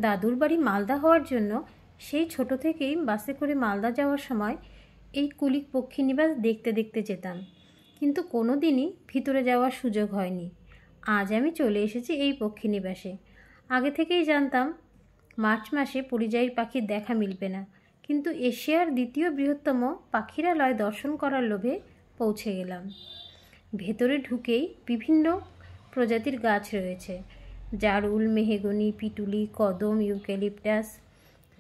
দাদুর বাড়ি মালদা হওয়ার জন্য সেই ছোট থেকেই বাসে করে মালদা যাওয়ার সময় এই কুলিক পক্ষীনিবাস দেখতে দেখতে যেতাম, কিন্তু কোনো দিনই ভিতরে যাওয়ার সুযোগ হয়নি। আজ আমি চলে এসেছি এই পক্ষীনিবাসে। আগে থেকেই জানতাম মার্চ মাসে পরিযায়ী পাখির দেখা মিলবে না, কিন্তু এশিয়ার দ্বিতীয় বৃহত্তম পাখিরালয় দর্শন করার লোভে পৌঁছে গেলাম। ভেতরে ঢুকেই বিভিন্ন প্রজাতির গাছ রয়েছে, জারুল, মেহগনি, পিটুলি, কদম, ইউক্যালিপটাস।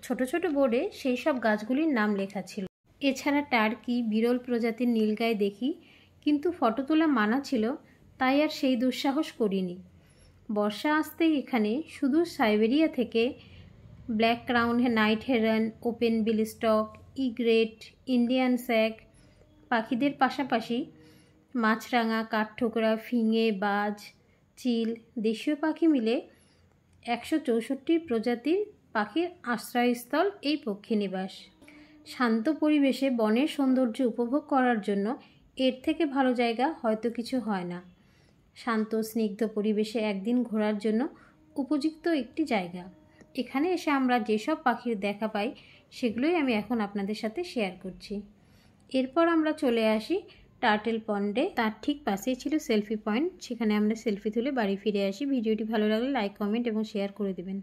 ছোট ছোট বোর্ডে সেই সব গাছগুলির নাম লেখা ছিল। এছাড়া টার্কি, বিরল প্রজাতির নীলগাই দেখি, কিন্তু ফটো তোলা মানা ছিল, তাই আর সেই দুঃসাহস করিনি। বর্ষা আসতেই এখানে শুধু সাইবেরিয়া থেকে black crown night heron, open bill stork, egret, Indian shag পাখিদের পাশাপাশি মাছরাঙা, কাঠঠোকরা, ফিঙে, বাজ, চিল, দেশীয় পাখি মিলে 164 প্রজাতির পাখির আশ্রয়স্থল এই পক্ষীনিবাস। শান্ত পরিবেশে বনের সৌন্দর্য উপভোগ করার জন্য এর থেকে ভালো জায়গা হয়তো কিছু হয় না। শান্ত স্নিগ্ধ পরিবেশে একদিন ঘোরার জন্য উপযুক্ত একটি জায়গা। এখানে এসে আমরা যেসব পাখির দেখা পাই সেগুলোই আমি এখন আপনাদের সাথে শেয়ার করছি। এরপর আমরা চলে আসি টার্টেল পন্ডে। তার ঠিক পাশেই ছিল সেলফি পয়েন্ট, সেখানে আমরা সেলফি তুলে বাড়ি ফিরে আসি। ভিডিওটি ভালো লাগলে লাইক, কমেন্ট এবং শেয়ার করে দেবেন।